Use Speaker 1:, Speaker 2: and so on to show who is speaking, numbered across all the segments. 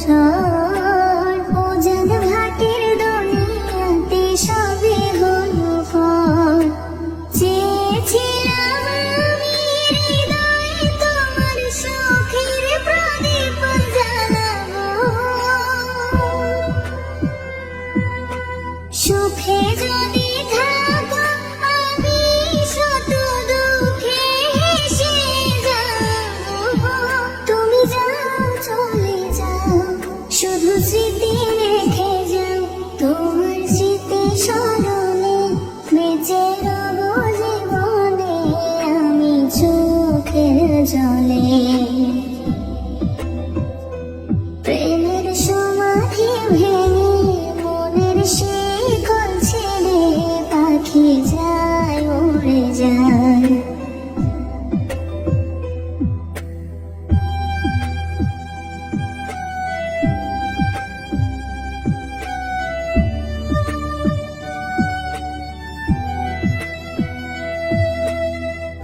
Speaker 1: ঝড় উজান ভাটির দুনিয়াতে সবে হলো ফল। চেয়েছিলাম আমি হৃদয়ে তোমার সুখের প্রদীপ জ্বালাবো, সুখে যদি থাকো আমি শত দুঃখে হেসে যাবো। তুমি যাও চলে যাও, শুধু স্মৃতি রেখে যাও, তোমার স্মৃতি স্মরণে বেঁচে রব জীবনে আমি চোখের জলে। প্রেমের সমাধি ভেঙে মনের শিকল ছেড়ে পাখি যায় উড়ে যায়।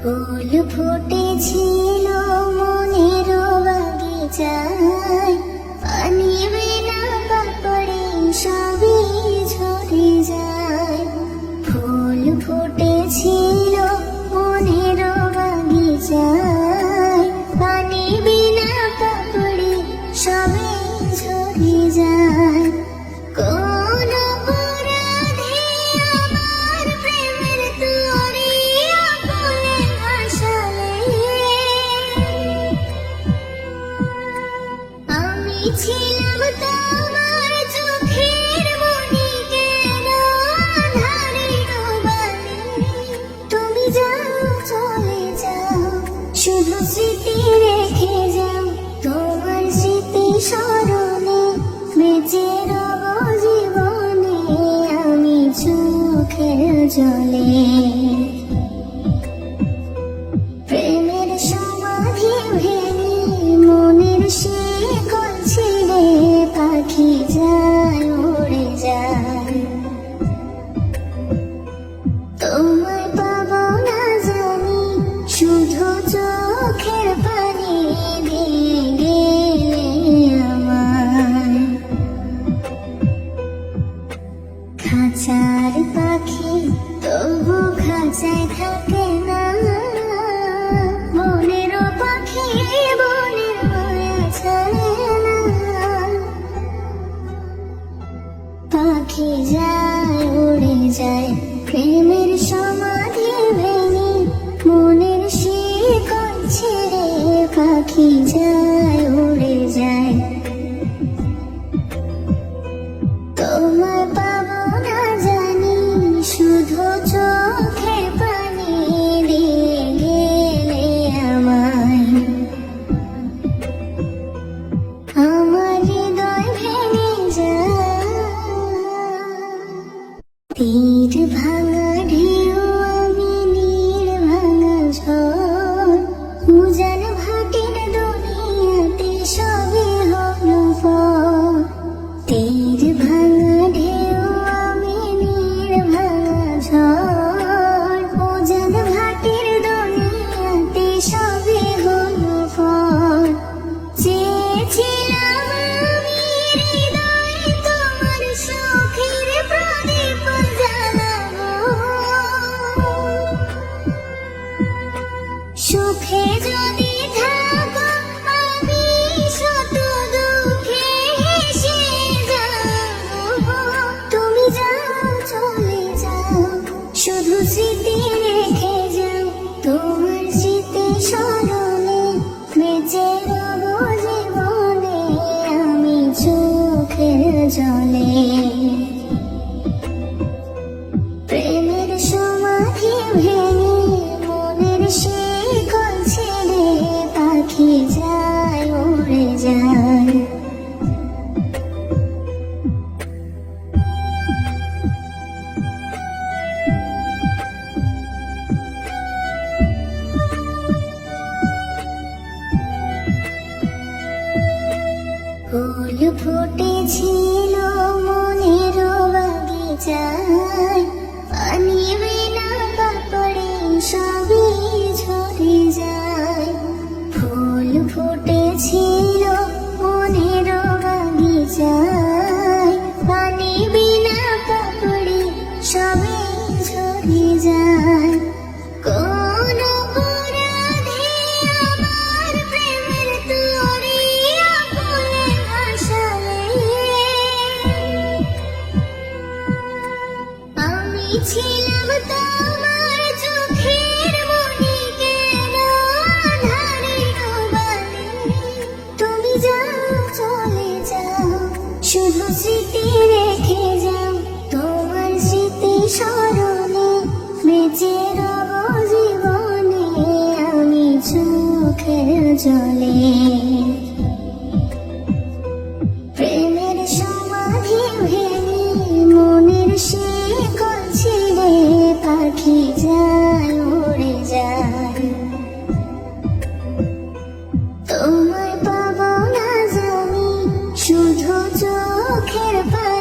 Speaker 1: ফুল ফুটেছিল মনের বাগিচায়, পানি বিনা পাপড়ে সবই ঝরে যায়। ফুল ফুটেছিল মনের বাগিচায়, পানি বিনা পাপড়ে সবই ঝরে যায়। কোন অপরাধে আমার প্রেমের তরি আগুনে ভাসালে, আমি ছিলাম তোমার চোখের মনি কেন আঁধারে ডোবালে। তুমি যাও চলে যাও, শুধু স্মৃতি রেখে যাও, তোমার স্মৃতি স্মরণে বেঁচে রব জীবনে আমি চোখের জলে। প্রেমের সমাধি ভেঙে মনের শিকল ছিঁড়ে পাখি যায় উড়ে যায়। তোমায় পাবো না জানি, শুধু চোখের পানি দিয়ে গেলে আমায়। খাঁচার পাখি তবু খাঁচায় থাকে না, মনেরও পাখি বনের মায়া ছাড়ে না। পাখি যায় উড়ে যায়, প্রেমের সমাধি ভেঙে মনের শিকল ছেড়ে পাখি যায় উড়ে যায়। তোমায় পাবো না জানি, শুধু চোখের পানি দিয়ে গেলে আমায়। আমার হৃদয় ভেঙে যায়, তীর ভাঙা ঢেউ আমি নীর ভাঙা ঝড় উজান ভাটির দুনিয়াতে সবে হলো ফল। তীর ভাঙা ঢেউ আমি নীর ভাঙা ঝড় উজান ভাটির দুনিয়াতে সবে হলো ফল। চেয়েছিলাম আমি হৃদয়ে তোমার সুখের প্রদীপ জ্বালাবো, সুখে যদি থাকো আমি শত দুঃখে হেসে যাবো। তুমি যাও চলে যাও, শুধু স্মৃতি রেখে যাও, তোমার স্মৃতি স্মরণে বেঁচে রব জীবনে আমি চোখের জলে। প্রেমের সমাধি ভেঙে মনের শিকল ছেড়ে পাখি যায় উড়ে যায়। ফুল ফুটেছিল মনের বাগিচায়, পানি বিনা পাপড়ে সবই ঝরে যায়। ফুল ফুটেছিল মনের স্মৃতি রেখে যাও, তোমার স্মৃতি স্মরণে বেঁচে রব জীবনে আমি চোখের জলে। প্রেমের সমাধি ভেঙে মনের শিকল ছিঁড়ে পাখি যায় উড়ে যায়। তোমায় পাবো না জানি, শুধু চোখের পানি